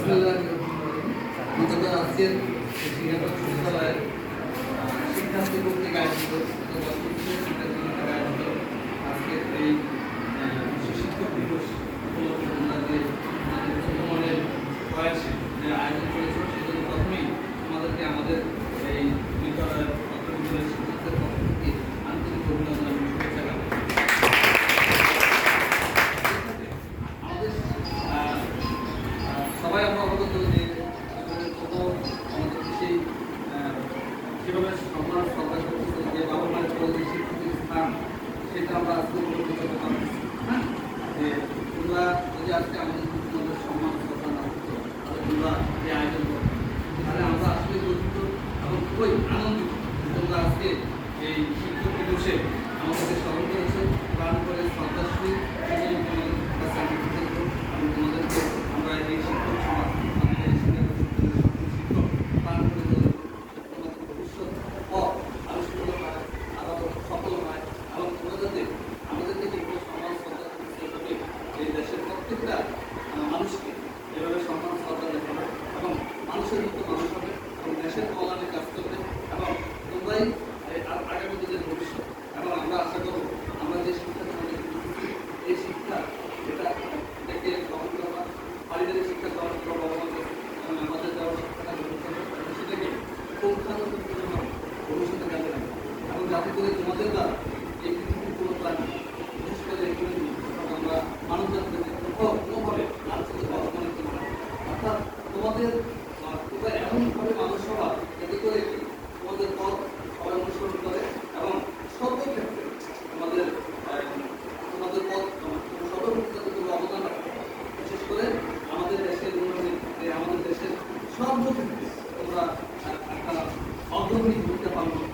আজকের বিশ্ববিদ্যালয়ের শিক্ষার্থী কর্তৃক আয়োজিত আজকের এই শিক্ষক দিবস উপলক্ষে মনের প্রয়াসে যে আয়োজন করেছে সেজন্য প্রথমেই আমাদেরকে আমাদের এই বিদ্যালয়ের শিক্ষকদের পক্ষ থেকে আন্তরিক অভিনন্দন এবং শুভেচ্ছা জ্ঞাপন। আমাদের সবাই আমরা অবগত যে আমাদের সেই কীভাবে সম্মান সরকার করতেছে যে বাবা মায়ের যে শিক্ষকের স্থান সেটা আমরা আজকে উপলব্ধি করতে পারছি। হ্যাঁ, যে তোমরা যদি আজকে আমাদের তোমাদের সম্মান শ্রদ্ধা না করতো তাহলে তোমরা যে আয়োজন করতো তাহলে আমরা আসলে গর্বিত এবং খুবই আনন্দিত তোমরা আজকে এই শিক্ষক দিবসে আমাদেরকে স্মরণ করেছে প্রাণ করে শ্রদ্ধাশ্রী এবং তোমাদের কাছে আমি কৃতজ্ঞ এবং তোমাদেরকে আমরা এই শিক্ষক সমাজ আমাদের শিক্ষক প্রাণ করে তোমাদের ভবিষ্যৎ পথ আরো সুন্দর হয় আরো সফল হয় এবং তোমরা যাতে আমাদেরকে যেগুলো সম্মান শ্রদ্ধা করতে এই দেশের প্রত্যেকটা মানুষকে এভাবে সম্মান শ্রদ্ধা দেখাবে এবং মানুষের মতো মানুষ হবে এবং দেশের কল্যাণে কাজ করবে এবং তোমরাই আগামী দিনের ভবিষ্যৎ এবং আমরা আশা করব আমরা যে শিক্ষা এই শিক্ষা এটাকে গ্রহণ করা পারিবারিক শিক্ষা গ্রহণ করা এবং আমাদের দেওয়ার শিক্ষাটা গ্রহণ করবে এবং সেটাকে ভবিষ্যতে কাজে লাগবে এবং যাতে করে তোমাদের দ্বারা এই পৃথিবীর কোনো প্রাণী বিশেষ করে আমরা মানব জাতিকে কোনোভাবে লাঞ্ছিত বা অপমানিত না হয় অর্থাৎ তোমাদের এমনভাবে মানুষ হওয়া যাতে করে তোমাদের পথ সবাই অনুসরণ করে এবং সর্বক্ষেত্রে তোমাদের পথ সর্বক্ষেত্রে যাতে তোমরা অবদান রাখে বিশেষ করে আমাদের দেশের উন্নয়নে আমাদের দেশের সর্বক্ষেত্রে তোমরা একটা অগ্রণী ভূমিকা পালন